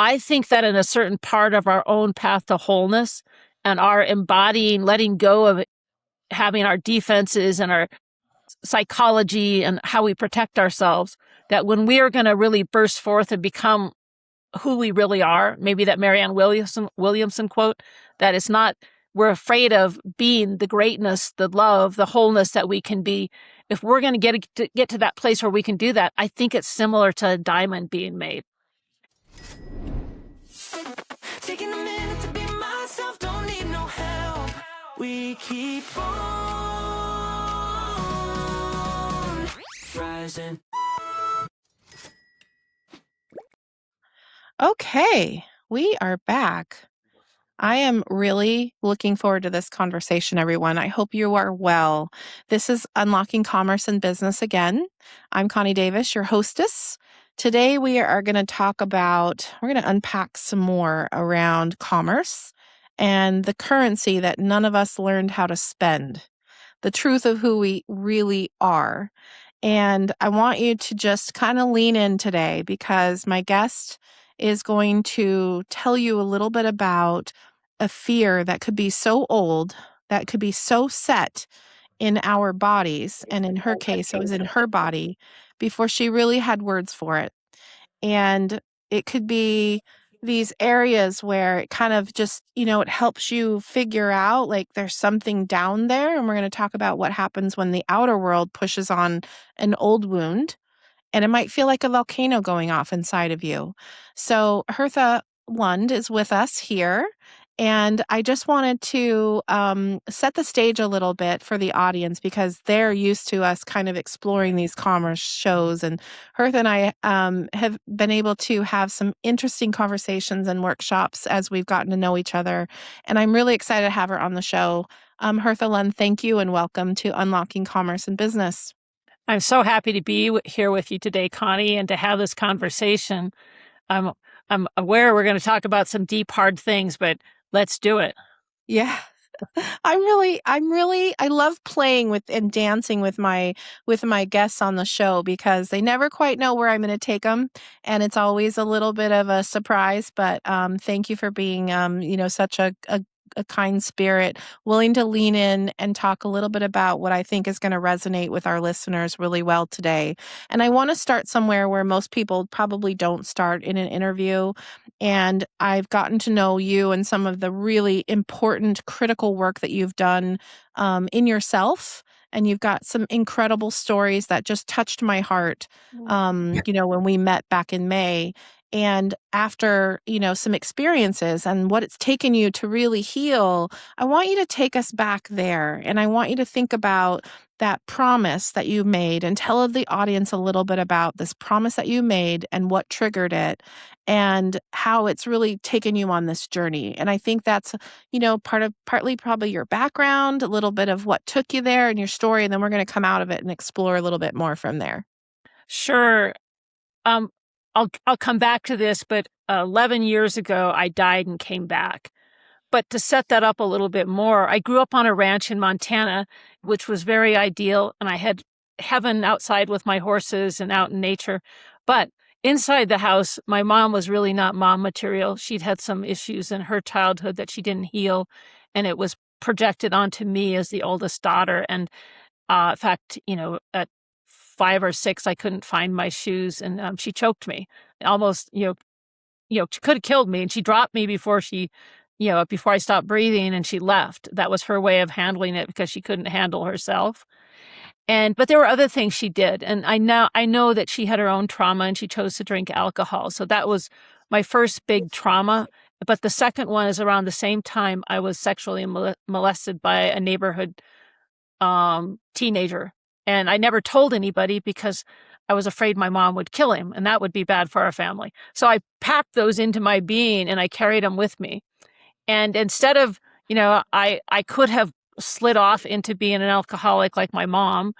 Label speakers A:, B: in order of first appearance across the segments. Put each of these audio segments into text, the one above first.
A: I think that in a certain part of our own path to wholeness and our embodying, letting go of having our defenses and our psychology and how we protect ourselves, that when we are going to really burst forth and become who we really are, maybe that Marianne Williamson quote, that it's not, we're afraid of being the greatness, the love, the wholeness that we can be. If we're going to get to that place where we can do that, I think it's similar to a diamond being made.
B: Taking a minute to be myself, don't need no help. We keep on rising.
C: Okay, we are back. I am really looking forward to this conversation, everyone. I hope you are well. This is Unlocking Commerce and Business again. I'm Connie Davis, your hostess. Today we are going to we're going to unpack some more around commerce and the currency that none of us learned how to spend, the truth of who we really are. And I want you to just kind of lean in today because my guest is going to tell you a little bit about a fear that could be so old, that could be so set in our bodies. And in her case, it was in her body before she really had words for it. And it could be these areas where it kind of just, it helps you figure out like there's something down there. And we're going to talk about what happens when the outer world pushes on an old wound. And it might feel like a volcano going off inside of you. So Hertha Lund is with us here. And I just wanted to set the stage a little bit for the audience because they're used to us kind of exploring these commerce shows. And Hertha and I have been able to have some interesting conversations and workshops as we've gotten to know each other. And I'm really excited to have her on the show. Hertha Lund, thank you and welcome to Unlocking Commerce and Business.
A: I'm so happy to be here with you today, Connie, and to have this conversation. I'm aware we're going to talk about some deep, hard things, but let's do it.
C: Yeah. I love playing with and dancing with my guests on the show because they never quite know where I'm going to take them. And it's always a little bit of a surprise, but thank you for being, such a kind spirit, willing to lean in and talk a little bit about what I think is going to resonate with our listeners really well today. And I want to start somewhere where most people probably don't start in an interview. And I've gotten to know you and some of the really important, critical work that you've done in yourself. And you've got some incredible stories that just touched my heart, when we met back in May. And after, some experiences and what it's taken you to really heal, I want you to take us back there. And I want you to think about that promise that you made and tell the audience a little bit about this promise that you made and what triggered it and how it's really taken you on this journey. And I think that's, partly probably your background, a little bit of what took you there and your story. And then we're going to come out of it and explore a little bit more from there.
A: Sure. I'll come back to this, but 11 years ago, I died and came back. But to set that up a little bit more, I grew up on a ranch in Montana, which was very ideal. And I had heaven outside with my horses and out in nature. But inside the house, my mom was really not mom material. She'd had some issues in her childhood that she didn't heal. And it was projected onto me as the oldest daughter. And in fact, at 5 or 6, I couldn't find my shoes, and she choked me. Almost, she could have killed me, and she dropped me before I stopped breathing, and she left. That was her way of handling it because she couldn't handle herself. But there were other things she did, and I know that she had her own trauma, and she chose to drink alcohol. So that was my first big trauma. But the second one is around the same time I was sexually molested by a neighborhood teenager. And I never told anybody because I was afraid my mom would kill him, and that would be bad for our family. So I packed those into my being, and I carried them with me. And instead of, I could have slid off into being an alcoholic like my mom,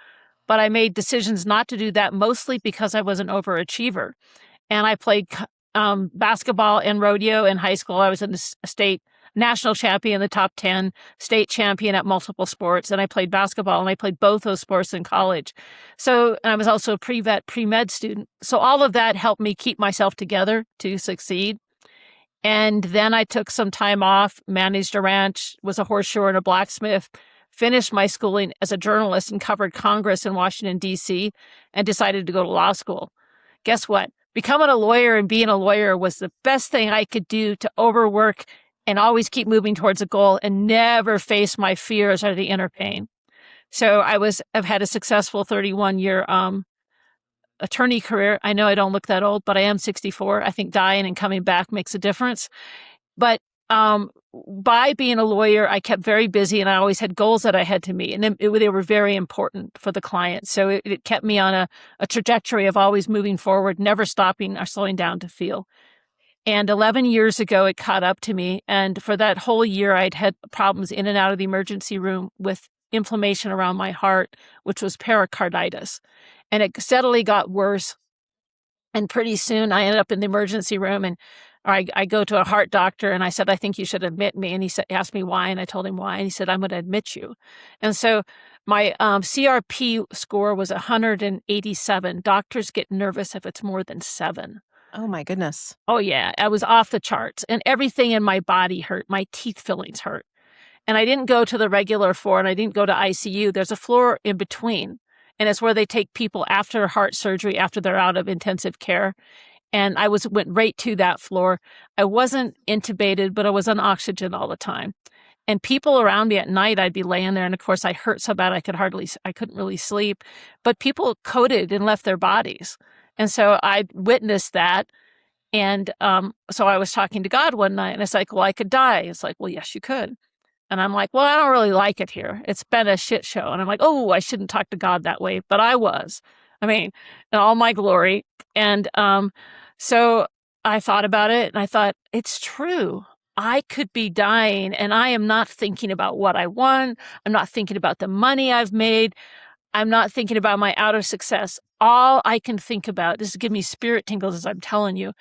A: but I made decisions not to do that, mostly because I was an overachiever. And I played basketball and rodeo in high school. I was in the state national champion in the top 10, state champion at multiple sports. And I played basketball, and I played both those sports in college. So, and I was also a pre-vet, pre-med student. So all of that helped me keep myself together to succeed. And then I took some time off, managed a ranch, was a horseshoer and a blacksmith, finished my schooling as a journalist and covered Congress in Washington, D.C., and decided to go to law school. Guess what? Becoming a lawyer and being a lawyer was the best thing I could do to overwork and always keep moving towards a goal and never face my fears or the inner pain. So I've had a successful 31-year attorney career. I know I don't look that old, but I am 64. I think dying and coming back makes a difference. But by being a lawyer, I kept very busy and I always had goals that I had to meet. And they were very important for the client. So it kept me on a trajectory of always moving forward, never stopping or slowing down to feel. And 11 years ago, it caught up to me. And for that whole year, I'd had problems in and out of the emergency room with inflammation around my heart, which was pericarditis. And it steadily got worse. And pretty soon I ended up in the emergency room and I go to a heart doctor and I said, I think you should admit me. And he asked me why. And I told him why. And he said, I'm going to admit you. And so my CRP score was 187. Doctors get nervous if it's more than 7.
C: Oh my goodness.
A: Oh yeah. I was off the charts and everything in my body hurt. My teeth fillings hurt. And I didn't go to the regular floor and I didn't go to ICU. There's a floor in between. And it's where they take people after heart surgery, after they're out of intensive care. And I went right to that floor. I wasn't intubated, but I was on oxygen all the time. And people around me at night, I'd be laying there. And of course, I hurt so bad I couldn't really sleep. But people coded and left their bodies. And so I witnessed that. And so I was talking to God one night and it's like, well, I could die. It's like, well, yes, you could. And I'm like, well, I don't really like it here. It's been a shit show. And I'm like, oh, I shouldn't talk to God that way. But I was. I mean, in all my glory. And so I thought about it and I thought, it's true. I could be dying and I am not thinking about what I won. I'm not thinking about the money I've made. I'm not thinking about my outer success. All I can think about, this is giving me spirit tingles as I'm telling you,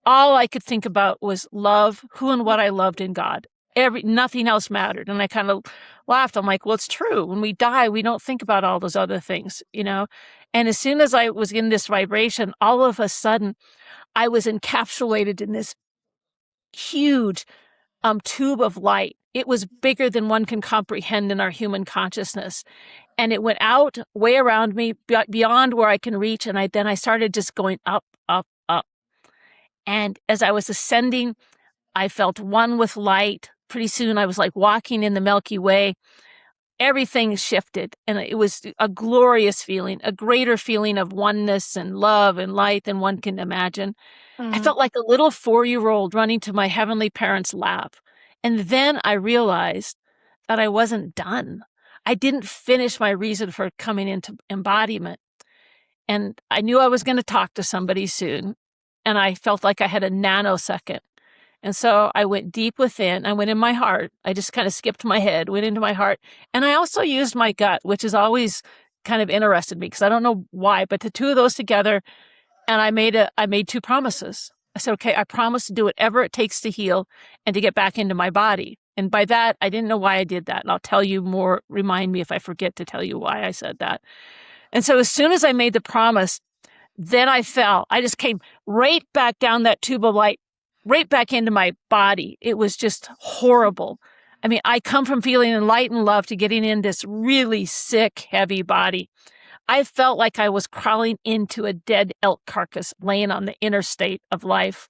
A: all I could think about was love, who and what I loved in God. Nothing else mattered. And I kind of laughed. I'm like, well, it's true. When we die, we don't think about all those other things, you know? And as soon as I was in this vibration, all of a sudden, I was encapsulated in this huge tube of light. It was bigger than one can comprehend in our human consciousness. And it went out way around me, beyond where I can reach. And then I started just going up, up, up. And as I was ascending, I felt one with light. Pretty soon I was like walking in the Milky Way. Everything shifted and it was a glorious feeling, a greater feeling of oneness and love and light than one can imagine. I felt like a little 4-year-old running to my heavenly parents' lap. And then I realized that I wasn't done. I didn't finish my reason for coming into embodiment. And I knew I was going to talk to somebody soon. And I felt like I had a nanosecond. And so I went deep within. I went in my heart. I just kind of skipped my head, went into my heart. And I also used my gut, which has always kind of interested me because I don't know why, but the two of those together, and I made 2 promises. I said, okay, I promise to do whatever it takes to heal and to get back into my body. And by that, I didn't know why I did that. And I'll tell you more, remind me if I forget to tell you why I said that. And so as soon as I made the promise, then I fell. I just came right back down that tube of light, right back into my body. It was just horrible. I mean, I come from feeling in light and love to getting in this really sick, heavy body. I felt like I was crawling into a dead elk carcass laying on the interstate of life.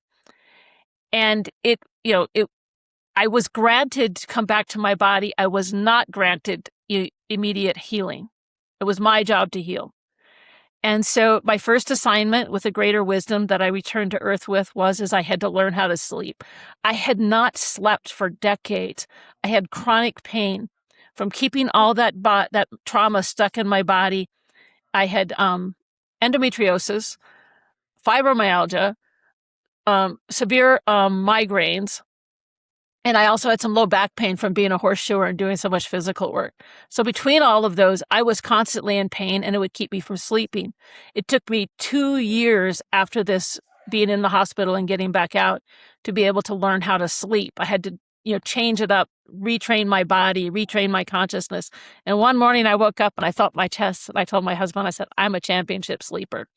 A: And I was granted to come back to my body. I was not granted immediate healing. It was my job to heal. And so my first assignment with a greater wisdom that I returned to earth with was I had to learn how to sleep. I had not slept for decades. I had chronic pain from keeping all that trauma stuck in my body. I had endometriosis, fibromyalgia, severe migraines, and I also had some low back pain from being a horseshoer and doing so much physical work. So between all of those, I was constantly in pain and it would keep me from sleeping. It took me 2 years after this being in the hospital and getting back out to be able to learn how to sleep. I had to, change it up, retrain my body, retrain my consciousness. And one morning I woke up and I felt my chest, and I told my husband, I said, I'm a championship sleeper.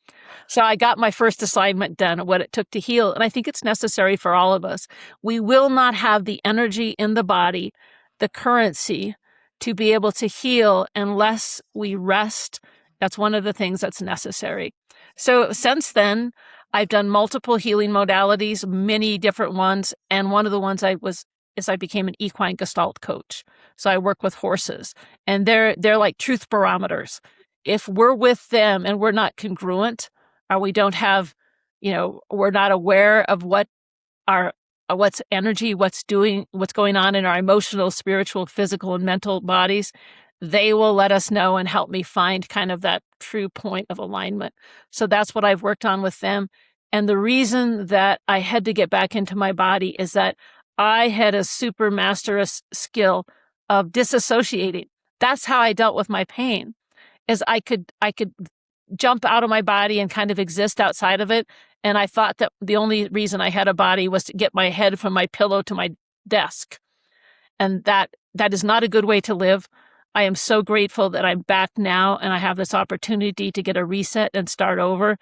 A: So I got my first assignment done of what it took to heal. And I think it's necessary for all of us. We will not have the energy in the body, the currency to be able to heal unless we rest. That's one of the things that's necessary. So since then, I've done multiple healing modalities, many different ones. And one of the ones I became an equine gestalt coach. So I work with horses, and they're like truth barometers. If we're with them and we're not congruent, or we don't have, we're not aware of what's energy, what's going on in our emotional, spiritual, physical, and mental bodies, they will let us know and help me find kind of that true point of alignment. So that's what I've worked on with them. And the reason that I had to get back into my body is that I had a super masterous skill of disassociating. That's how I dealt with my pain, is I could jump out of my body and kind of exist outside of it. And I thought that the only reason I had a body was to get my head from my pillow to my desk. And that is not a good way to live. I am so grateful that I'm back now and I have this opportunity to get a reset and start over.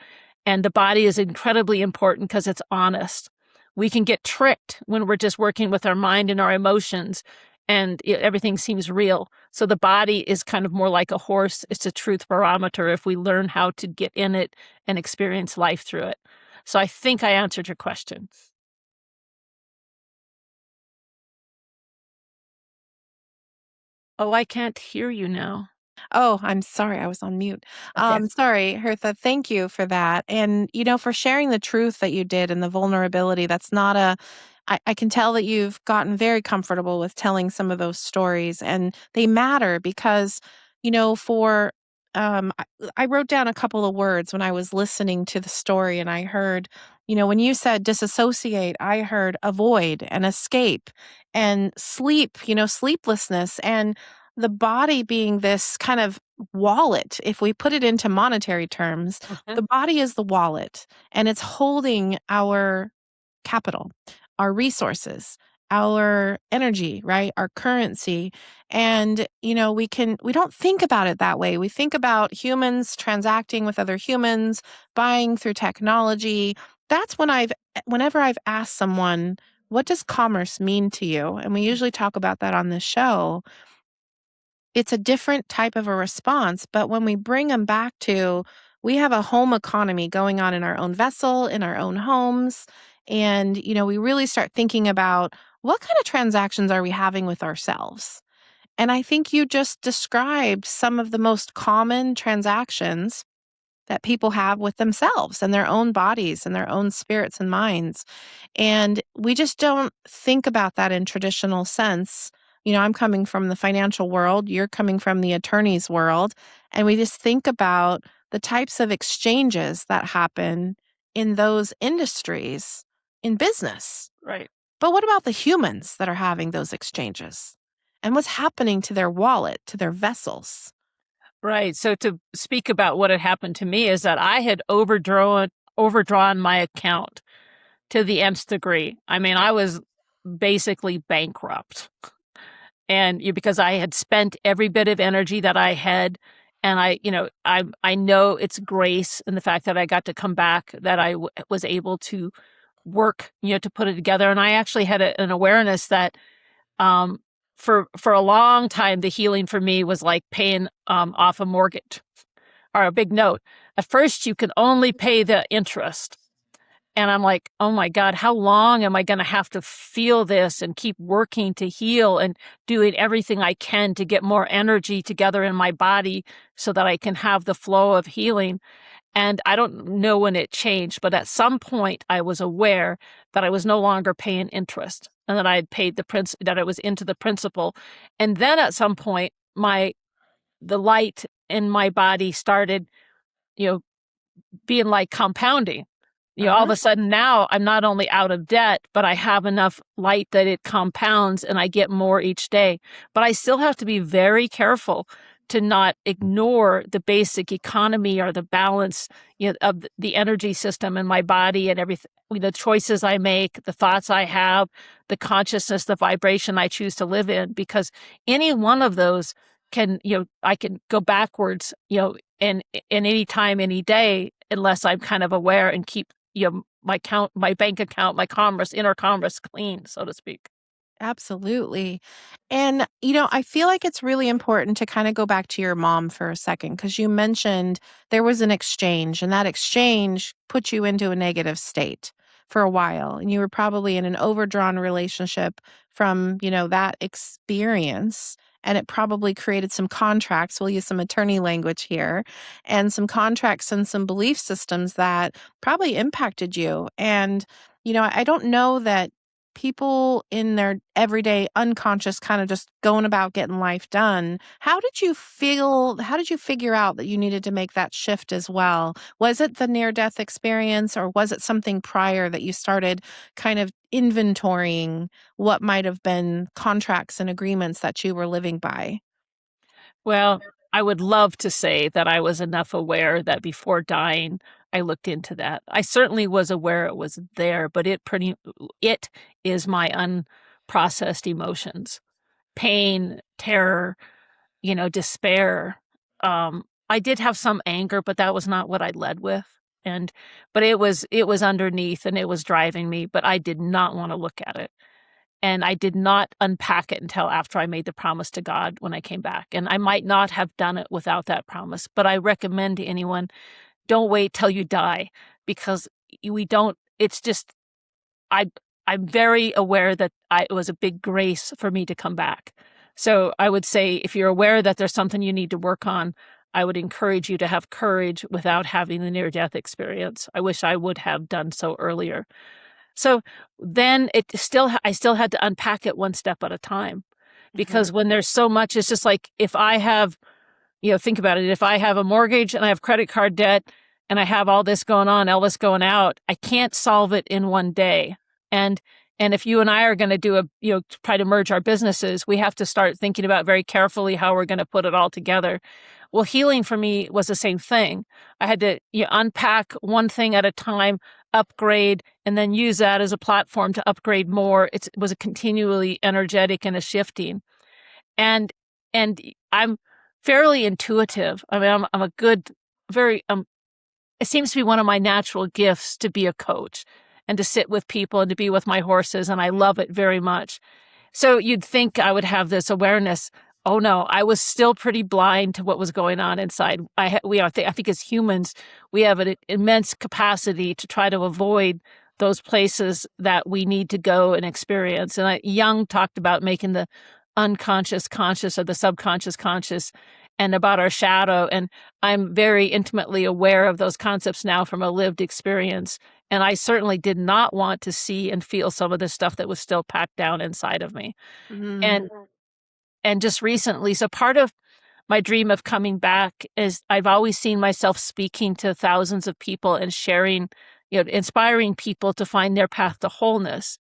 A: And the body is incredibly important because it's honest. We can get tricked when we're just working with our mind and our emotions, and everything seems real. So the body is kind of more like a horse. It's a truth barometer if we learn how to get in it and experience life through it. So I think I answered your question. Oh, I can't hear you now.
C: Oh, I'm sorry. I was on mute.
A: Okay.
C: Sorry, Hertha. Thank you for that. And, for sharing the truth that you did and the vulnerability. That's not I can tell that you've gotten very comfortable with telling some of those stories, and they matter because, for, I wrote down a couple of words when I was listening to the story, and I heard, when you said disassociate, I heard avoid and escape and sleep, sleeplessness, and the body being this kind of wallet. If we put it into monetary terms, the body is the wallet, and it's holding our capital, our resources, our energy, right? Our currency. And, we don't think about it that way. We think about humans transacting with other humans, buying through technology. That's whenever I've asked someone, what does commerce mean to you? And we usually talk about that on this show. It's a different type of a response, but when we bring them back to, we have a home economy going on in our own vessel, in our own homes, and, we really start thinking about what kind of transactions are we having with ourselves? And I think you just described some of the most common transactions that people have with themselves and their own bodies and their own spirits and minds. And we just don't think about that in traditional sense. I'm coming from the financial world, you're coming from the attorney's world, and we just think about the types of exchanges that happen in those industries in business.
A: Right.
C: But what about the humans that are having those exchanges? And what's happening to their wallet, to their vessels?
A: Right. So to speak about what had happened to me is that I had overdrawn my account to the nth degree. I mean, I was basically bankrupt. And because I had spent every bit of energy that I had, and I know it's grace and the fact that I got to come back, that I was able to work, to put it together. And I actually had an awareness that for a long time, the healing for me was like paying off a mortgage or a big note. At first, you can only pay the interest. And I'm like, oh my God, how long am I going to have to feel this and keep working to heal and doing everything I can to get more energy together in my body so that I can have the flow of healing? And I don't know when it changed, but at some point I was aware that I was no longer paying interest and that I had paid that I was into the principal. And then at some point, the light in my body started, being like compounding. All of a sudden now I'm not only out of debt, but I have enough light that it compounds and I get more each day. But I still have to be very careful to not ignore the basic economy or the balance, of the energy system in my body and everything, the choices I make, the thoughts I have, the consciousness, the vibration I choose to live in, because any one of those can, I can go backwards, in any time, any day, unless I'm kind of aware and keep, my bank account, my inner commerce clean, so to speak.
C: Absolutely. And, I feel like it's really important to kind of go back to your mom for a second because you mentioned there was an exchange, and that exchange put you into a negative state for a while. And you were probably in an overdrawn relationship from, that experience. And it probably created some contracts. We'll use some attorney language here and some contracts and some belief systems that probably impacted you. And, I don't know that people in their everyday unconscious kind of just going about getting life done. How did you feel? How did you figure out that you needed to make that shift as well? Was it the near death experience or was it something prior that you started kind of inventorying what might have been contracts and agreements that you were living by?
A: Well, I would love to say that I was enough aware that before dying, I looked into that. I certainly was aware it was there, but it is my unprocessed emotions, pain, terror, despair. I did have some anger, but that was not what I led with. And but it was underneath and it was driving me, but I did not want to look at it. And I did not unpack it until after I made the promise to God when I came back. And I might not have done it without that promise, but I recommend to anyone, don't wait till you die, because we don't, it's just, I, I'm very aware that it was a big grace for me to come back. So I would say, if you're aware that there's something you need to work on, I would encourage you to have courage without having the near-death experience. I wish I would have done so earlier. So then I still had to unpack it one step at a time, because when there's so much, it's just like, if I have, think about it. If I have a mortgage and I have credit card debt and I have all this going on, all this going out, I can't solve it in one day. And if you and I are going to try to merge our businesses, we have to start thinking about very carefully how we're going to put it all together. Well, healing for me was the same thing. I had to unpack one thing at a time, upgrade, and then use that as a platform to upgrade more. It was a continually energetic and a shifting. And I'm fairly intuitive. I mean, I'm a good, very, it seems to be one of my natural gifts to be a coach and to sit with people and to be with my horses. And I love it very much. So you'd think I would have this awareness. Oh no, I was still pretty blind to what was going on inside. I think as humans, we have an immense capacity to try to avoid those places that we need to go and experience. And Jung talked about making the unconscious conscious, or the subconscious conscious, and about our shadow. And I'm very intimately aware of those concepts now from a lived experience. And I certainly did not want to see and feel some of the stuff that was still packed down inside of me.
C: Mm.
A: And just recently, so part of my dream of coming back is, I've always seen myself speaking to thousands of people and sharing, inspiring people to find their path to wholeness.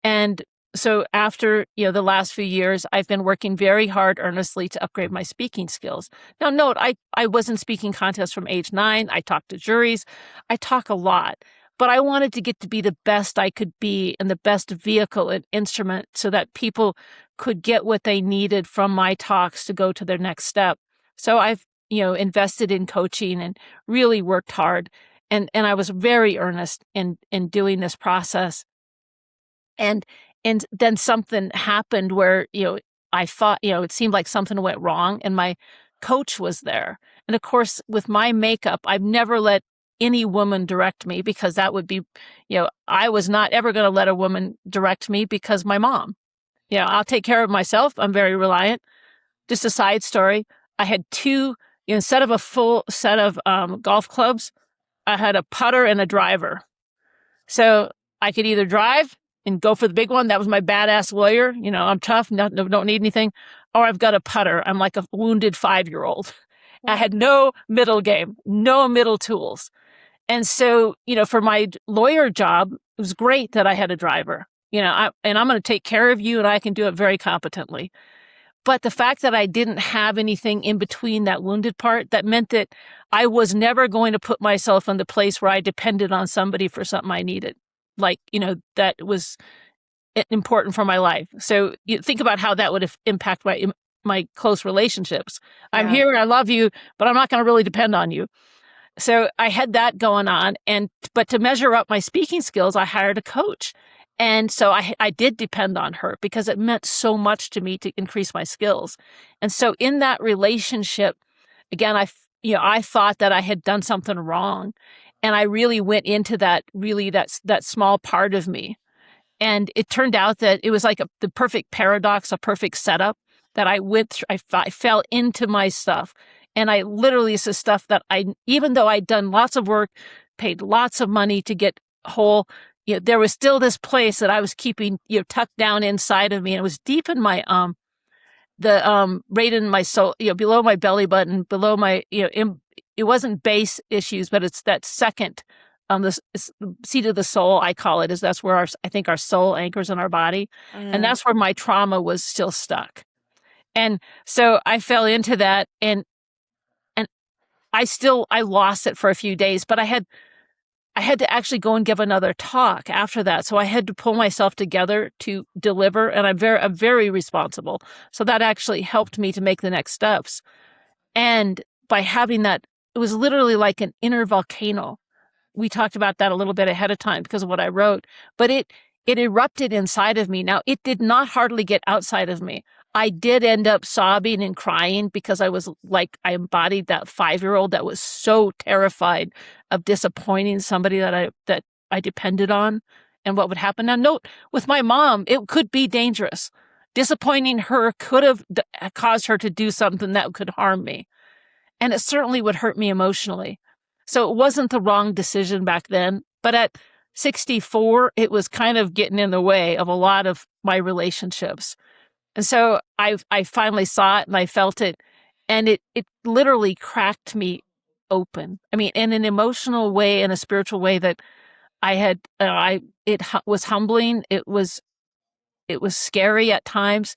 A: And so after, the last few years, I've been working very hard, earnestly, to upgrade my speaking skills. Now, note, I was in speaking contests from age 9. I talked to juries. I talk a lot. But I wanted to get to be the best I could be, and the best vehicle and instrument, so that people could get what they needed from my talks to go to their next step. So I've, invested in coaching and really worked hard. And I was very earnest in doing this process. And then something happened where, I thought, it seemed like something went wrong, and my coach was there. And of course, with my makeup, I've never let any woman direct me, because that would be, I was not ever going to let a woman direct me, because my mom, I'll take care of myself. I'm very reliant. Just a side story. I had two, instead of a full set of golf clubs, I had a putter and a driver. So I could either drive and go for the big one. That was my badass lawyer. I'm tough, don't need anything. Or I've got a putter. I'm like a wounded 5-year-old. I had no middle game, no middle tools. And so, for my lawyer job, it was great that I had a driver, and I'm going to take care of you, and I can do it very competently. But the fact that I didn't have anything in between that wounded part, that meant that I was never going to put myself in the place where I depended on somebody for something I needed. Like, that was important for my life. So you think about how that would impact my close relationships. I'm here and I love you, but I'm not going to really depend on you. So I had that going on. But to measure up my speaking skills, I hired a coach. And so I did depend on her because it meant so much to me to increase my skills. And so in that relationship, again, I thought that I had done something wrong. And I really went into that small part of me. And it turned out that it was like the perfect paradox, a perfect setup that I went through. I fell into my stuff. And I literally, it's the stuff that even though I'd done lots of work, paid lots of money to get whole, there was still this place that I was keeping, tucked down inside of me. And it was deep in my, right in my soul, below my belly button, below my, it wasn't base issues, but it's that second, the seat of the soul, I call it, that's where I think our soul anchors in our body. And that's where my trauma was still stuck. And so I fell into that and I lost it for a few days, but I had to actually go and give another talk after that. So I had to pull myself together to deliver, and I'm very responsible. So that actually helped me to make the next steps. And by having that, it was literally like an inner volcano. We talked about that a little bit ahead of time because of what I wrote, but it erupted inside of me. Now, it did not hardly get outside of me. I did end up sobbing and crying because I embodied that 5-year-old that was so terrified of disappointing somebody that I depended on and what would happen. Now, note, with my mom, it could be dangerous. Disappointing her could have caused her to do something that could harm me. And it certainly would hurt me emotionally. So it wasn't the wrong decision back then. But at 64, it was kind of getting in the way of a lot of my relationships. And so I finally saw it and I felt it, and it literally cracked me open. I mean, in an emotional way, in a spiritual way that it was humbling. It was scary at times.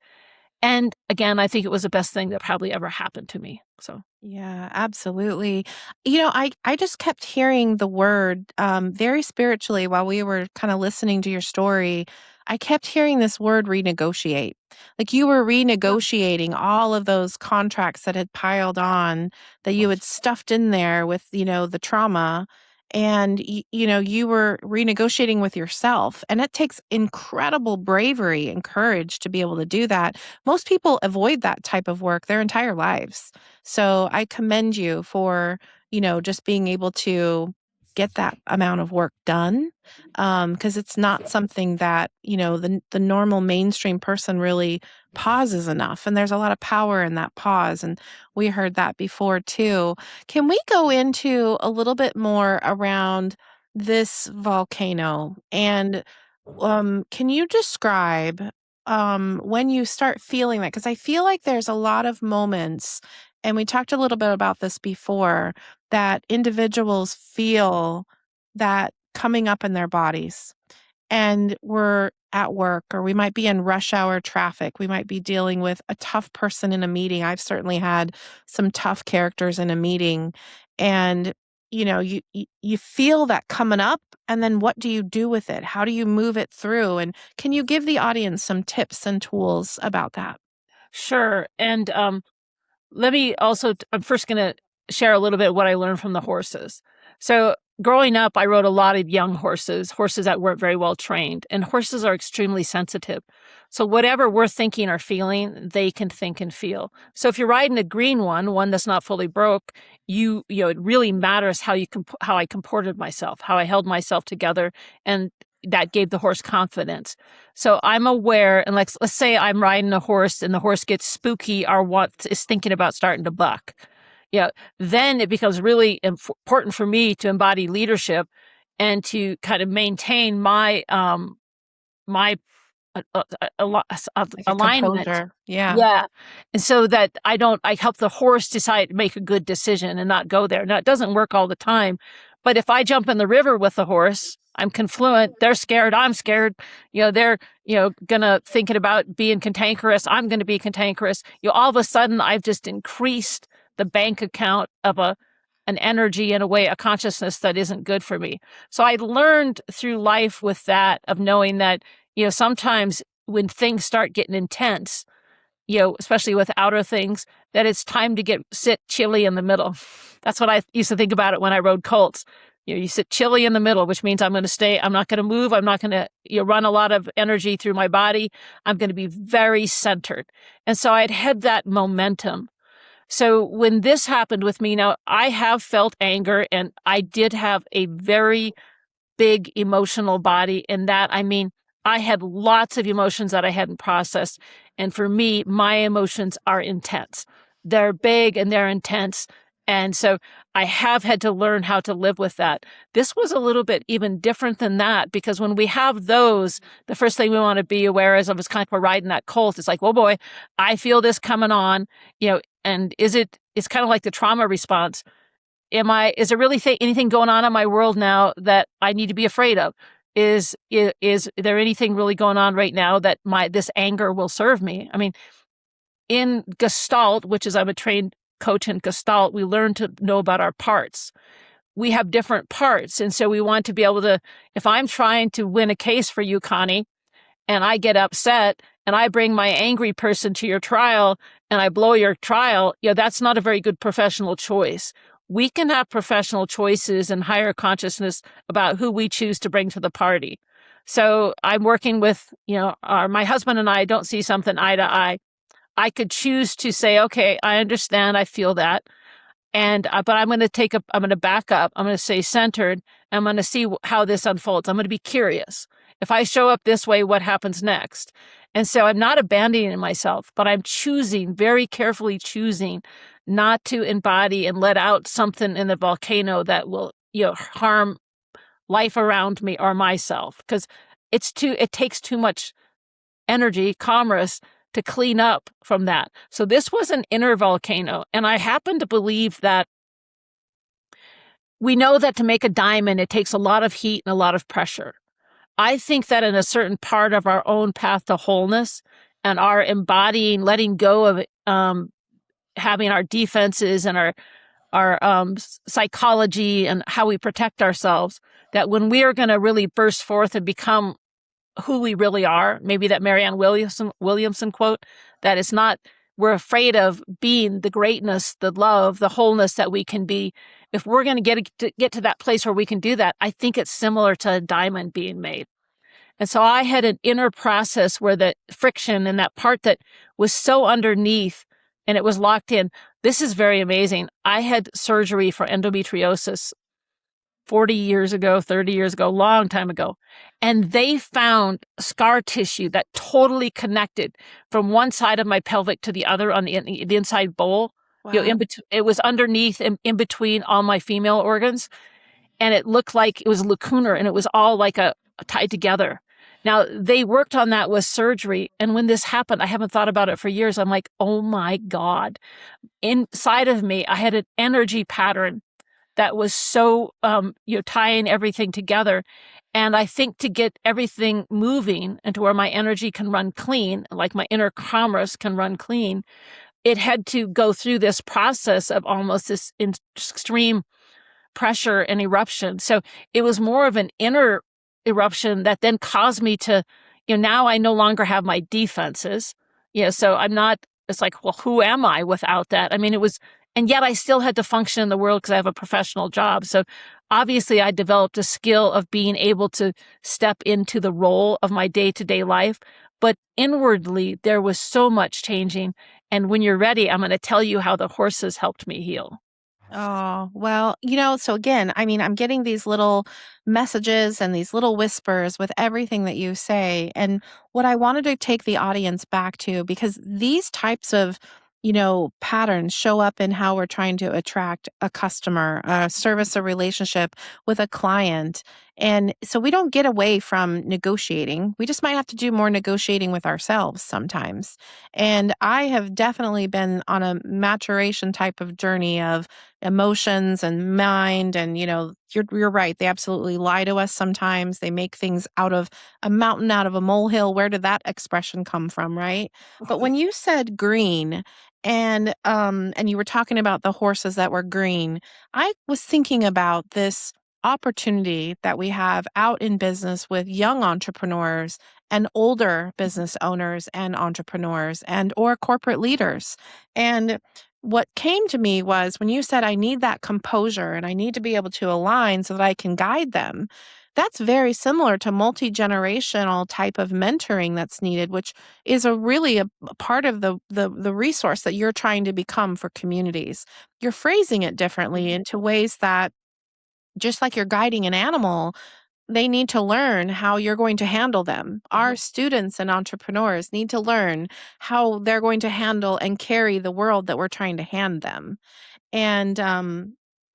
A: And again, I think it was the best thing that probably ever happened to me. So.
C: Yeah, absolutely. I just kept hearing the word very spiritually while we were kind of listening to your story. I kept hearing this word renegotiate. Like you were renegotiating all of those contracts that had piled on that you had stuffed in there with, the trauma. And, you were renegotiating with yourself. And it takes incredible bravery and courage to be able to do that. Most people avoid that type of work their entire lives. So I commend you for, just being able to get that amount of work done. Because it's not something that, the normal mainstream person really pauses enough. And there's a lot of power in that pause. And we heard that before too. Can we go into a little bit more around this volcano? And can you describe when you start feeling that? Because I feel like there's a lot of moments, and we talked a little bit about this before, that individuals feel that coming up in their bodies. And we're at work, or we might be in rush hour traffic. We might be dealing with a tough person in a meeting. I've certainly had some tough characters in a meeting. And, you feel that coming up. And then what do you do with it? How do you move it through? And can you give the audience some tips and tools about that?
A: Sure. And let me also, I'm first going to share a little bit of what I learned from the horses. So growing up, I rode a lot of young horses that weren't very well trained, and horses are extremely sensitive. So whatever we're thinking or feeling, they can think and feel. So if you're riding a green one that's not fully broke, it really matters how I comported myself, how I held myself together, and that gave the horse confidence. So I'm aware, and let's say I'm riding a horse and the horse gets spooky or is thinking about starting to buck. Then it becomes really important for me to embody leadership and to kind of maintain my alignment.
C: Composure. Yeah.
A: Yeah. And so that I help the horse make a good decision and not go there. Now, it doesn't work all the time, but if I jump in the river with the horse, I'm confluent. They're scared. I'm scared. They're, gonna thinking about being cantankerous. I'm going to be cantankerous. All of a sudden I've just increased the bank account of an energy, in a way, a consciousness that isn't good for me. So I learned through life with that, of knowing that, sometimes when things start getting intense, especially with outer things, that it's time to sit chilly in the middle. That's what I used to think about it when I rode colts. You sit chilly in the middle, which means I'm going to stay. I'm not going to move. I'm not going to run a lot of energy through my body. I'm going to be very centered. And so I'd had that momentum. So when this happened with me, now I have felt anger, and I did have a very big emotional body. In that, I mean, I had lots of emotions that I hadn't processed. And for me, my emotions are intense. They're big and they're intense. And so I have had to learn how to live with that. This was a little bit even different than that, because when we have those, the first thing we want to be aware is, of, it's kind of like we're riding that colt. It's like, oh boy, I feel this coming on, and it's kind of like the trauma response. Is there really anything going on in my world now that I need to be afraid of? Is there anything really going on right now that this anger will serve me? I mean, in gestalt, which is, I'm a trained coach in gestalt, we learn to know about our parts. We have different parts. And so we want to be able to, if I'm trying to win a case for you, Connie, and I get upset and I bring my angry person to your trial and I blow your trial, that's not a very good professional choice. We can have professional choices and higher consciousness about who we choose to bring to the party. So I'm working with, my husband and I don't see something eye to eye. I could choose to say, okay, I understand, I feel that. And, but I'm going to back up. I'm going to stay centered. I'm going to see how this unfolds. I'm going to be curious. If I show up this way, what happens next? And so I'm not abandoning myself, but I'm very carefully choosing not to embody and let out something in the volcano that will, harm life around me or myself. Because it takes too much energy, commerce, to clean up from that. So this was an inner volcano. And I happen to believe that we know that to make a diamond, it takes a lot of heat and a lot of pressure. I think that in a certain part of our own path to wholeness and our embodying, letting go of having our defenses and our psychology and how we protect ourselves, that when we are going to really burst forth and become who we really are, maybe that Marianne Williamson quote, that it's not, we're afraid of being the greatness, the love, the wholeness that we can be. If we're going to get to that place where we can do that, I think it's similar to a diamond being made. And so I had an inner process where the friction and that part that was so underneath and it was locked in. This is very amazing. I had surgery for endometriosis 40 years ago, 30 years ago, long time ago. And they found scar tissue that totally connected from one side of my pelvic to the other on the inside bowl.
C: Wow.
A: It was underneath and in between all my female organs. And it looked like it was lacunar and it was all like tied together. Now, they worked on that with surgery. And when this happened, I haven't thought about it for years. I'm like, oh my God. Inside of me, I had an energy pattern that was so, tying everything together. And I think to get everything moving and to where my energy can run clean, like my inner commerce can run clean, it had to go through this process of almost this extreme pressure and eruption. So it was more of an inner eruption that then caused me to, now I no longer have my defenses. So I'm not, it's like, well, who am I without that? I mean, and yet I still had to function in the world because I have a professional job. So obviously I developed a skill of being able to step into the role of my day-to-day life. But inwardly, there was so much changing. And when you're ready, I'm going to tell you how the horses helped me heal.
C: Oh, well, so again, I mean, I'm getting these little messages and these little whispers with everything that you say. And what I wanted to take the audience back to, because these types of patterns show up in how we're trying to attract a customer, a service, a relationship with a client. And so we don't get away from negotiating. We just might have to do more negotiating with ourselves sometimes. And I have definitely been on a maturation type of journey of emotions and mind. And, you're right. They absolutely lie to us sometimes. They make things out of a mountain, out of a molehill. Where did that expression come from, right? But when you said green, and you were talking about the horses that were green, I was thinking about this opportunity that we have out in business with young entrepreneurs and older business owners and entrepreneurs and or corporate leaders. And what came to me was when you said I need that composure and I need to be able to align so that I can guide them. That's very similar to multi-generational type of mentoring that's needed, which is a part of the resource that you're trying to become for communities. You're phrasing it differently into ways that just like you're guiding an animal, they need to learn how you're going to handle them. Our students and entrepreneurs need to learn how they're going to handle and carry the world that we're trying to hand them. And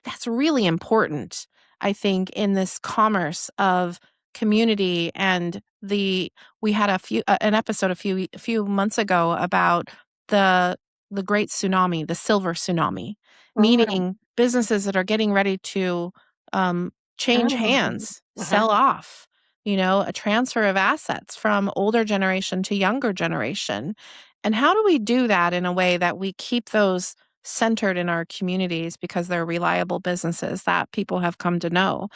C: that's really important, I think, in this commerce of community. And we had an episode a few months ago about the the great tsunami, the silver tsunami, meaning businesses that are getting ready to um, change hands, sell off. A transfer of assets from older generation to younger generation. And how do we do that in a way that we keep those centered in our communities because they're reliable businesses that people have come to know?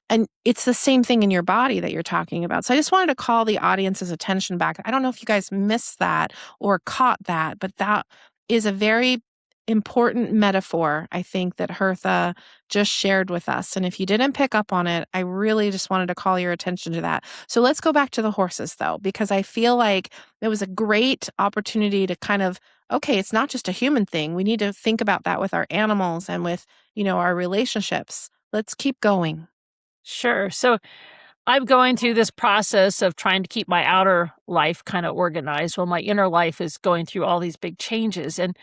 C: And it's the same thing in your body that you're talking about. So I just wanted to call the audience's attention back. I don't know if you guys missed that or caught that, but that is a very important metaphor, I think, that Hertha just shared with us. And if you didn't pick up on it, I really just wanted to call your attention to that. So let's go back to the horses, though, because I feel like it was a great opportunity to kind of, okay, it's not just a human thing. We need to think about that with our animals and with, our relationships. Let's keep going.
A: Sure. So I'm going through this process of trying to keep my outer life kind of organized while my inner life is going through all these big changes. And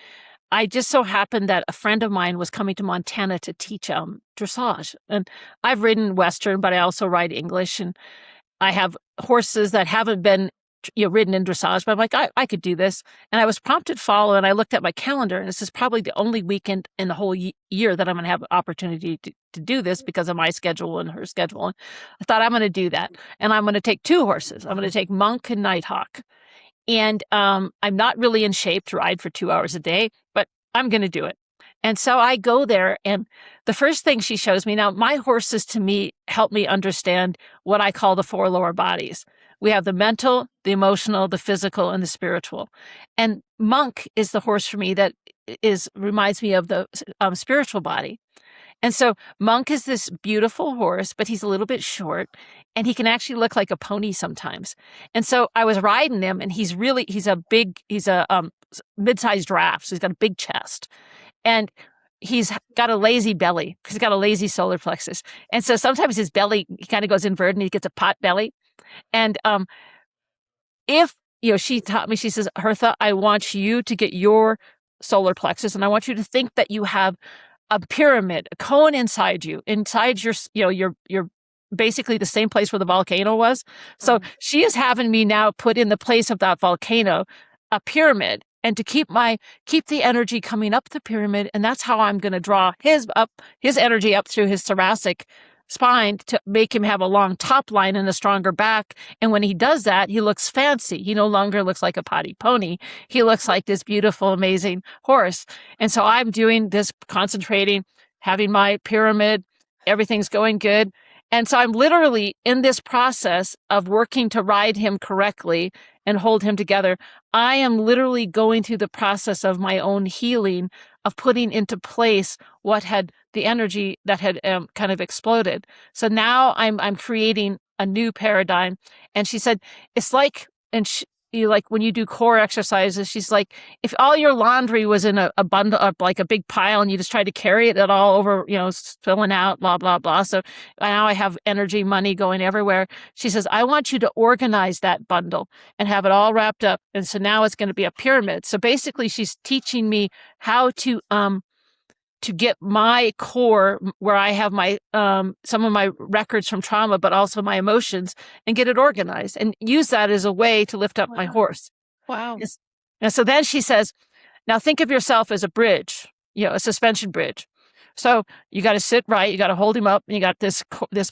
A: I just so happened that a friend of mine was coming to Montana to teach dressage. And I've ridden Western, but I also ride English. And I have horses that haven't been ridden in dressage, but I'm like, I could do this. And I was prompted to follow, and I looked at my calendar, and this is probably the only weekend in the whole year that I'm going to have an opportunity to do this because of my schedule and her schedule. And I thought, I'm going to do that. And I'm going to take two horses. I'm going to take Monk and Nighthawk. And I'm not really in shape to ride for 2 hours a day, but I'm going to do it. And so I go there, and the first thing she shows me, now my horses to me help me understand what I call the four lower bodies. We have the mental, the emotional, the physical, and the spiritual. And Monk is the horse for me that reminds me of the spiritual body. And so Monk is this beautiful horse, but he's a little bit short, and he can actually look like a pony sometimes. And so I was riding him, and he's a mid-sized giraffe, so he's got a big chest. And he's got a lazy belly because he's got a lazy solar plexus. And so sometimes his belly, he kind of goes inverted and he gets a pot belly. And if, she taught me, she says, Hertha, I want you to get your solar plexus, and I want you to think that you have a pyramid, a cone inside you, inside your basically the same place where the volcano was. So she is having me now put in the place of that volcano a pyramid, and to keep the energy coming up the pyramid, and that's how I'm going to draw his energy up through his thoracic spine to make him have a long top line and a stronger back. And when he does that, he looks fancy. He no longer looks like a potty pony. He looks like this beautiful, amazing horse. And so I'm doing this, concentrating, having my pyramid, everything's going good. And so I'm literally in this process of working to ride him correctly and hold him together. I am literally going through the process of my own healing, of putting into place what had the energy that had kind of exploded. So now I'm creating a new paradigm. And she said, it's like, like when you do core exercises, she's like, if all your laundry was in a bundle up, like a big pile, and you just try to carry it all over, spilling out, blah, blah, blah. So now I have energy, money going everywhere. She says, I want you to organize that bundle and have it all wrapped up. And so now it's going to be a pyramid. So basically she's teaching me how to to get my core where I have my some of my records from trauma, but also my emotions, and get it organized and use that as a way to lift up my horse.
C: Wow.
A: And so then she says, now think of yourself as a bridge, a suspension bridge. So you got to sit right, you got to hold him up, and you got this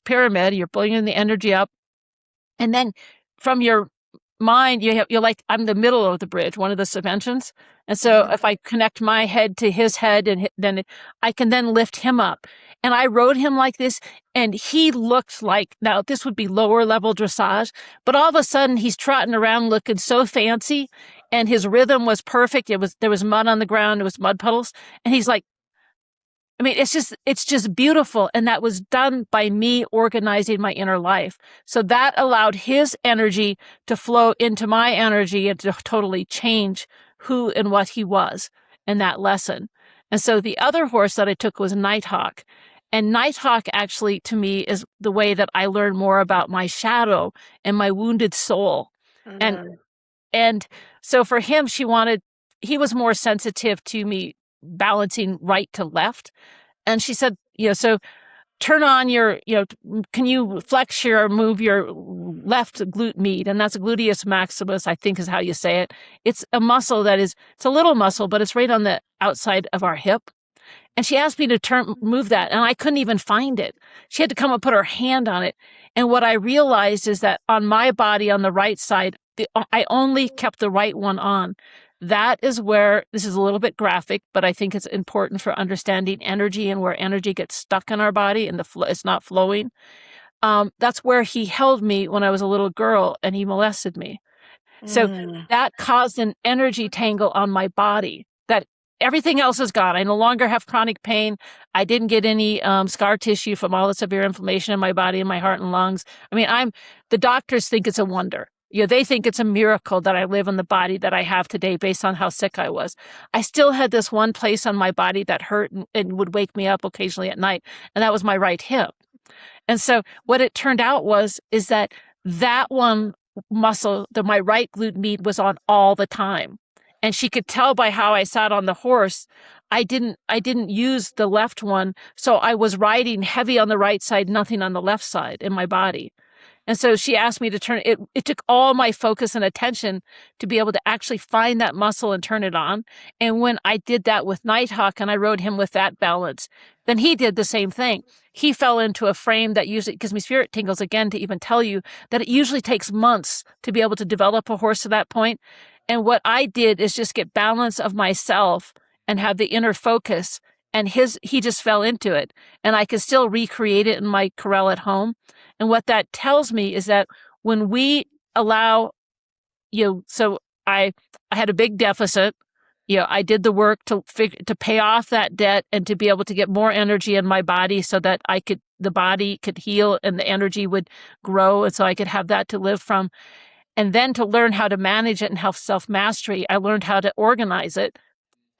A: pyramid, you're bringing the energy up. And then from your mind, you're like, I'm the middle of the bridge, one of the suspensions. And so if I connect my head to his head, and then I can then lift him up. And I rode him like this, and he looked like, now this would be lower level dressage, but all of a sudden he's trotting around looking so fancy, and his rhythm was perfect. There was mud on the ground, there was mud puddles, and he's like, I mean, it's just beautiful. And that was done by me organizing my inner life. So that allowed his energy to flow into my energy and to totally change who and what he was in that lesson. And so the other horse that I took was Nighthawk. And Nighthawk actually, to me, is the way that I learned more about my shadow and my wounded soul. And so for him, he was more sensitive to me balancing right to left. And she said, so turn on can you flex move your left glute med? And that's a gluteus maximus, I think is how you say it. It's a muscle it's a little muscle, but it's right on the outside of our hip. And she asked me to move that, and I couldn't even find it. She had to come and put her hand on it. And what I realized is that on my body, on the right side, I only kept the right one on. That is where, this is a little bit graphic, but I think it's important for understanding energy and where energy gets stuck in our body and it's not flowing. That's where he held me when I was a little girl and he molested me. So that caused an energy tangle on my body that everything else is gone. I no longer have chronic pain. I didn't get any scar tissue from all the severe inflammation in my body and my heart and lungs. I mean, the doctors think it's a wonder. They think it's a miracle that I live in the body that I have today based on how sick I was. I still had this one place on my body that hurt and would wake me up occasionally at night, and that was my right hip. And so what it turned out is that one muscle, my right glute med, was on all the time. And she could tell by how I sat on the horse, I didn't use the left one, so I was riding heavy on the right side, nothing on the left side in my body. And so she asked me to turn it. It took all my focus and attention to be able to actually find that muscle and turn it on. And when I did that with Nighthawk and I rode him with that balance, then he did the same thing. He fell into a frame that usually gives me spirit tingles again to even tell you that it usually takes months to be able to develop a horse to that point. And what I did is just get balance of myself and have the inner focus. And he just fell into it. And I could still recreate it in my corral at home. And what that tells me is that when we allow, so I had a big deficit. I did the work to pay off that debt and to be able to get more energy in my body so that the body could heal and the energy would grow. And so I could have that to live from. And then to learn how to manage it and have self-mastery, I learned how to organize it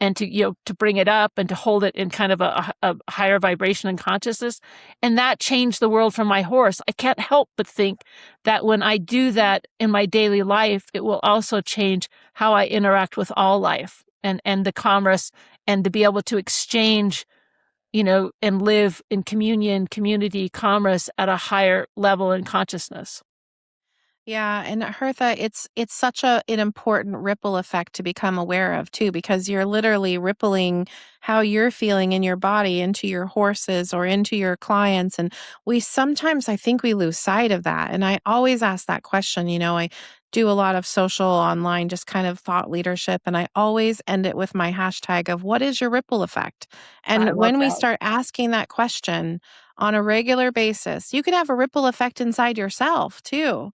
A: and to bring it up and to hold it in kind of a higher vibration and consciousness. And that changed the world for my horse. I can't help but think that when I do that in my daily life, it will also change how I interact with all life and the commerce, and to be able to exchange, and live in communion, community, commerce at a higher level in consciousness.
C: Yeah, and Hertha, it's such an important ripple effect to become aware of too, because you're literally rippling how you're feeling in your body into your horses or into your clients. And I think we lose sight of that. And I always ask that question. I do a lot of social online, just kind of thought leadership. And I always end it with my hashtag of what is your ripple effect? And when we start asking that question on a regular basis, you can have a ripple effect inside yourself too.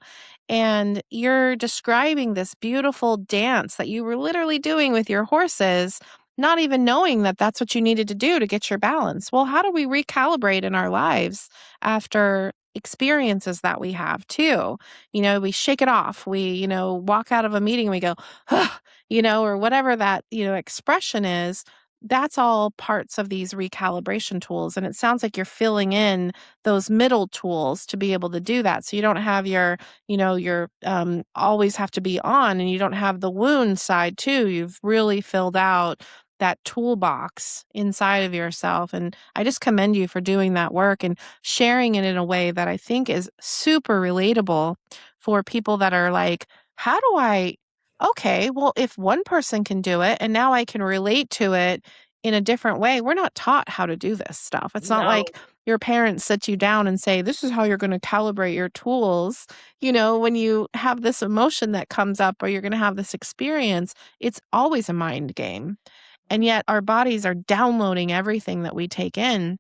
C: And you're describing this beautiful dance that you were literally doing with your horses, not even knowing that that's what you needed to do to get your balance. Well, how do we recalibrate in our lives after experiences that we have too? We shake it off. We, walk out of a meeting and we go, or whatever that, expression is. That's all parts of these recalibration tools. And it sounds like you're filling in those middle tools to be able to do that. So you don't have your always have to be on, and you don't have the wound side too. You've really filled out that toolbox inside of yourself. And I just commend you for doing that work and sharing it in a way that I think is super relatable for people that are like, how do I, okay, well, if one person can do it and now I can relate to it in a different way. We're not taught how to do this stuff. It's not
A: No.
C: like your parents sit you down and say, this is how you're going to calibrate your tools. When you have this emotion that comes up or you're going to have this experience, it's always a mind game. And yet our bodies are downloading everything that we take in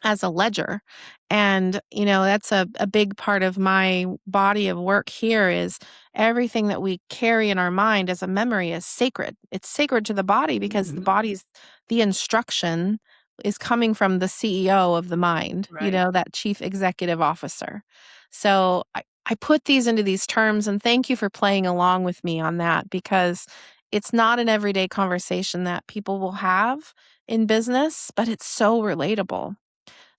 C: as a ledger. And, that's a big part of my body of work here is everything that we carry in our mind as a memory is sacred. It's sacred to the body because the instruction is coming from the CEO of the mind,
A: Right.
C: that chief executive officer. So I put these into these terms, and thank you for playing along with me on that, because it's not an everyday conversation that people will have in business, but it's so relatable.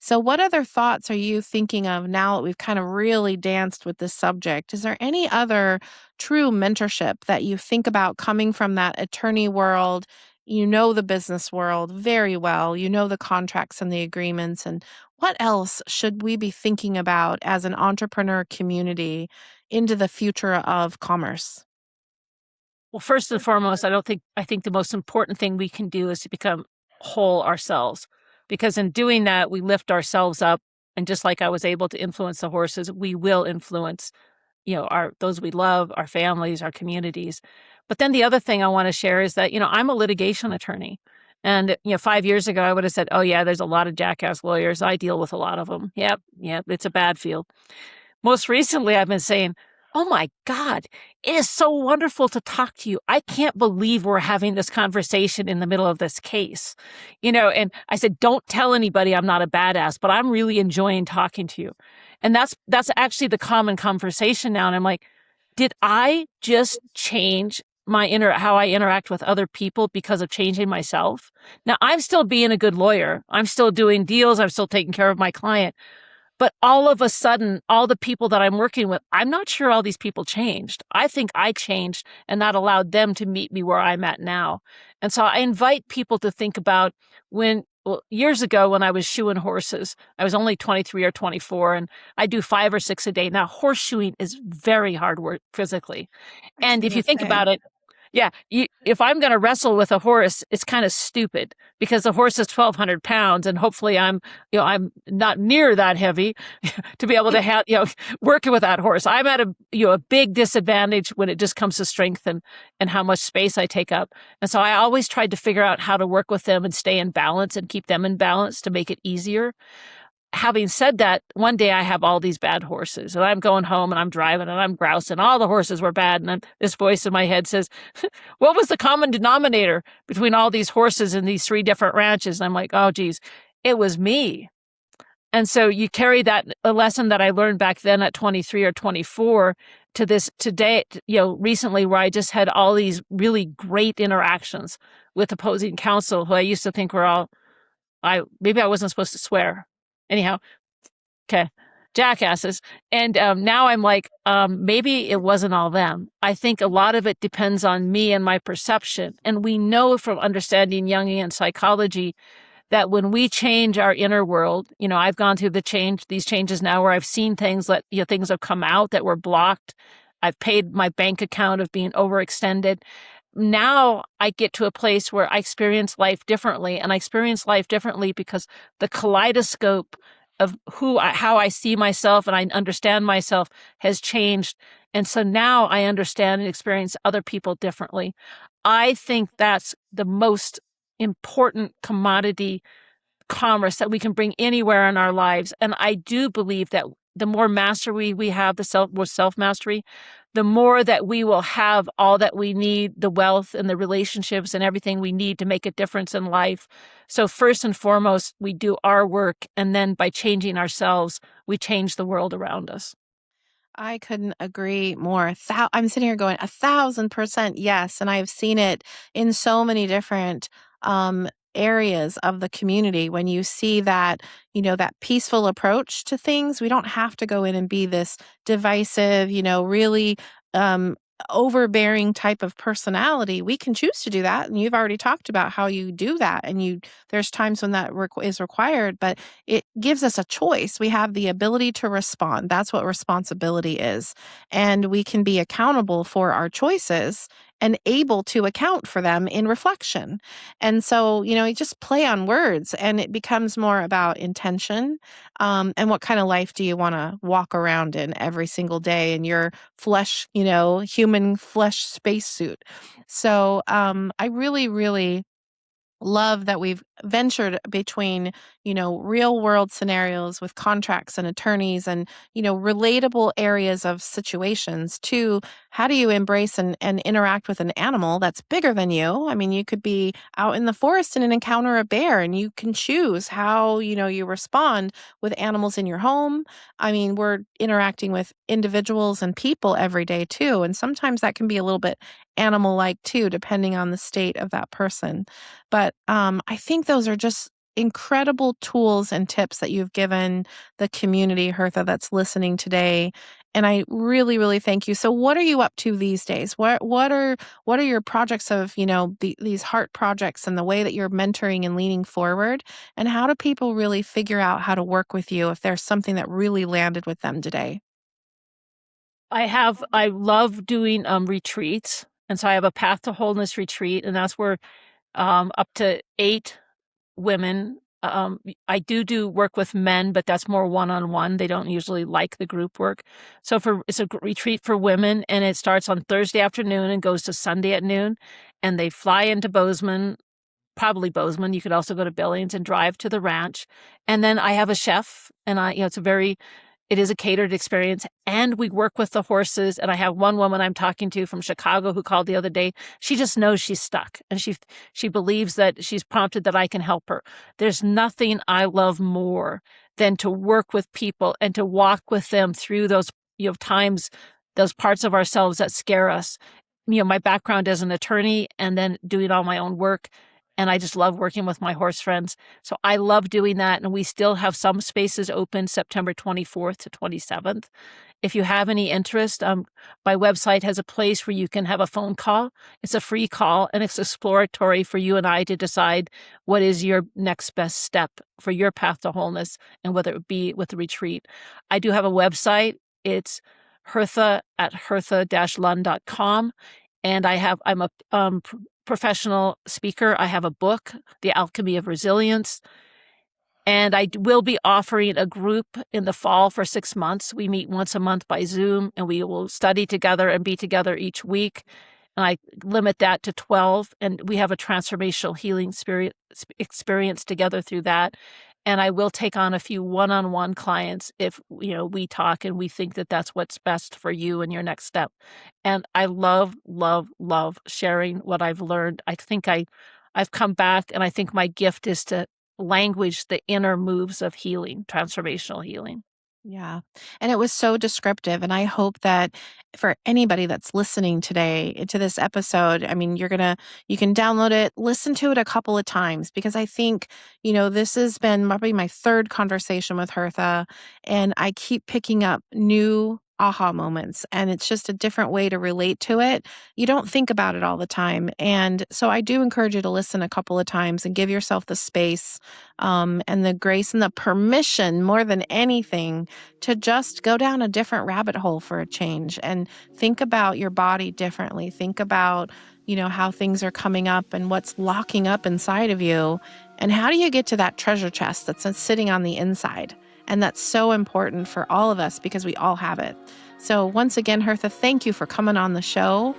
C: So, what other thoughts are you thinking of now that we've kind of really danced with this subject? Is there any other true mentorship that you think about coming from that attorney world? You know the business world very well, you know the contracts and the agreements. And what else should we be thinking about as an entrepreneur community into the future of commerce?
A: Well, first and foremost, I think the most important thing we can do is to become whole ourselves, because in doing that, we lift ourselves up. And just like I was able to influence the horses, we will influence, those we love, our families, our communities. But then the other thing I want to share is that, I'm a litigation attorney. And, 5 years ago, I would have said, oh, yeah, there's a lot of jackass lawyers. I deal with a lot of them. Yep, it's a bad field. Most recently, I've been saying, oh my God, it is so wonderful to talk to you. I can't believe we're having this conversation in the middle of this case. And I said, don't tell anybody I'm not a badass, but I'm really enjoying talking to you. And that's actually the common conversation now. And I'm like, did I just change how I interact with other people because of changing myself? Now, I'm still being a good lawyer. I'm still doing deals. I'm still taking care of my client. But all of a sudden, all the people that I'm working with, I'm not sure all these people changed. I think I changed, and that allowed them to meet me where I'm at now. And so I invite people to think about years ago when I was shoeing horses, I was only 23 or 24, and I do 5 or 6 a day. Now, horseshoeing is very hard work physically.
C: I was
A: And if
C: gonna
A: you think
C: say.
A: about it, yeah, if I'm going to wrestle with a horse, it's kind of stupid because the horse is 1,200 pounds, and hopefully I'm not near that heavy to be able to have, working with that horse. I'm at a big disadvantage when it just comes to strength and how much space I take up. And so I always tried to figure out how to work with them and stay in balance and keep them in balance to make it easier. Having said that, one day I have all these bad horses, and I'm going home and I'm driving and I'm grousing. All the horses were bad. And then this voice in my head says, what was the common denominator between all these horses and these 3 different ranches? And I'm like, oh, geez, it was me. And so you carry a lesson that I learned back then at 23 or 24 to this today, recently, where I just had all these really great interactions with opposing counsel who I used to think were maybe I wasn't supposed to swear. Anyhow, okay, jackasses. And now I'm like, maybe it wasn't all them. I think a lot of it depends on me and my perception. And we know from understanding Jungian psychology that when we change our inner world, I've gone through these changes now where I've seen things things have come out that were blocked. I've paid my bank account of being overextended. Now I get to a place where I experience life differently, and I experience life differently because the kaleidoscope of how I see myself and I understand myself has changed. And so now I understand and experience other people differently. I think that's the most important commodity commerce that we can bring anywhere in our lives. And I do believe that the more mastery we have, more self-mastery, the more that we will have all that we need, the wealth and the relationships and everything we need to make a difference in life. So first and foremost, we do our work. And then by changing ourselves, we change the world around us.
C: I couldn't agree more. I'm sitting here going 1,000% yes. And I've seen it in so many different areas of the community. When you see that, that peaceful approach to things, we don't have to go in and be this divisive, really overbearing type of personality, we can choose to do that. And you've already talked about how you do that. And there's times when that is required, but it gives us a choice. We have the ability to respond. That's what responsibility is. And we can be accountable for our choices and able to account for them in reflection. And so, you just play on words and it becomes more about intention, and what kind of life do you want to walk around in every single day in your flesh, human flesh spacesuit. So I really, really love that we've ventured between, real world scenarios with contracts and attorneys and, relatable areas of situations to how do you embrace and interact with an animal that's bigger than you? I mean, you could be out in the forest and encounter a bear and you can choose how, you respond with animals in your home. I mean, we're interacting with individuals and people every day too. And sometimes that can be a little bit animal-like too, depending on the state of that person. But I think those are just incredible tools and tips that you've given the community, Hertha, that's listening today. And I really, really thank you. So what are you up to these days? What are your projects of, these heart projects and the way that you're mentoring and leaning forward? And how do people really figure out how to work with you if there's something that really landed with them today?
A: I love doing retreats. And so I have a Path to Wholeness retreat, and that's where up to 8 women. I do work with men, but that's more one-on-one. They don't usually like the group work. So it's a retreat for women, and it starts on Thursday afternoon and goes to Sunday at noon. And they fly into Bozeman, probably Bozeman. You could also go to Billings and drive to the ranch. And then I have a chef, and it is a catered experience, and we work with the horses. And I have one woman I'm talking to from Chicago who called the other day. She just knows she's stuck, and she believes that she's prompted that I can help her. There's nothing I love more than to work with people and to walk with them through those times, those parts of ourselves that scare us. My background as an attorney and then doing all my own work. And I just love working with my horse friends. So I love doing that. And we still have some spaces open September 24th to 27th. If you have any interest, my website has a place where you can have a phone call. It's a free call, and it's exploratory for you and I to decide what is your next best step for your path to wholeness and whether it would be with the retreat. I do have a website. It's Hertha at hertha-lund.com. And I'm a professional speaker. I have a book, The Alchemy of Resilience. And I will be offering a group in the fall for 6 months. We meet once a month by Zoom, and we will study together and be together each week. And I limit that to 12. And we have a transformational healing experience together through that. And I will take on a few one-on-one clients if, we talk and we think that that's what's best for you and your next step. And I love, love, love sharing what I've learned. I think I've come back, and I think my gift is to language the inner moves of healing, transformational healing.
C: Yeah. And it was so descriptive. And I hope that for anybody that's listening today to this episode, I mean, you can download it, listen to it a couple of times, because I think, this has been probably my 3rd conversation with Hertha, and I keep picking up new aha moments, and it's just a different way to relate to it. You don't think about it all the time. And so I do encourage you to listen a couple of times and give yourself the space, and the grace and the permission more than anything to just go down a different rabbit hole for a change and think about your body differently. Think about, how things are coming up and what's locking up inside of you. And how do you get to that treasure chest that's sitting on the inside? And that's so important for all of us because we all have it. So once again, Hertha, thank you for coming on the show.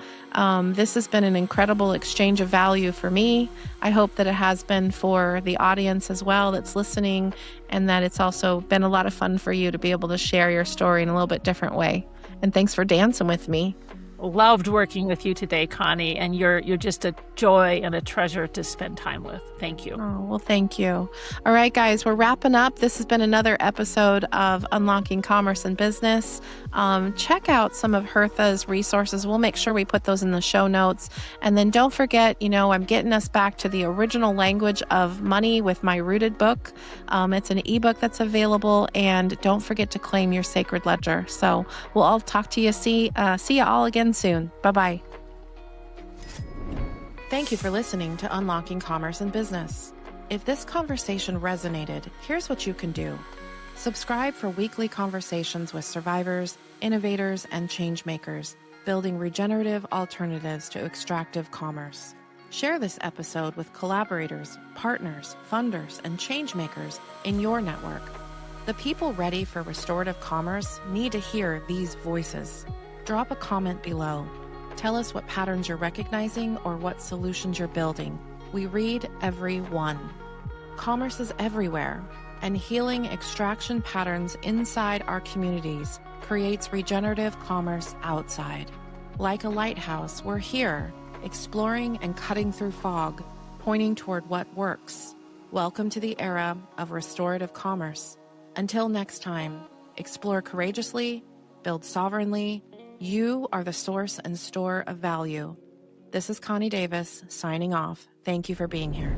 C: This has been an incredible exchange of value for me. I hope that it has been for the audience as well that's listening, and that it's also been a lot of fun for you to be able to share your story in a little bit different way. And thanks for dancing with me.
A: Loved working with you today, Connie, and you're just a joy and a treasure to spend time with. Thank you.
C: Oh, well, thank you. All right, guys, we're wrapping up. This has been another episode of Unlocking Commerce and Business. Check out some of Hertha's resources. We'll make sure we put those in the show notes. And then don't forget, I'm getting us back to the original language of money with my Rooted book. It's an ebook that's available, and don't forget to claim your sacred ledger. So we'll all talk to you. See you all again again soon. Bye-bye. Thank you for listening to Unlocking Commerce and Business. If this conversation resonated, here's what you can do. Subscribe for weekly conversations with survivors, innovators, and changemakers, building regenerative alternatives to extractive commerce. Share this episode with collaborators, partners, funders, and changemakers in your network. The people ready for restorative commerce need to hear these voices. Drop a comment below. Tell us what patterns you're recognizing or what solutions you're building. We read every one. Commerce is everywhere, and healing extraction patterns inside our communities creates regenerative commerce outside. Like a lighthouse, we're here, exploring and cutting through fog, pointing toward what works. Welcome to the era of restorative commerce. Until next time, explore courageously, build sovereignly. You are the source and store of value. This is Connie Davis signing off. Thank you for being here.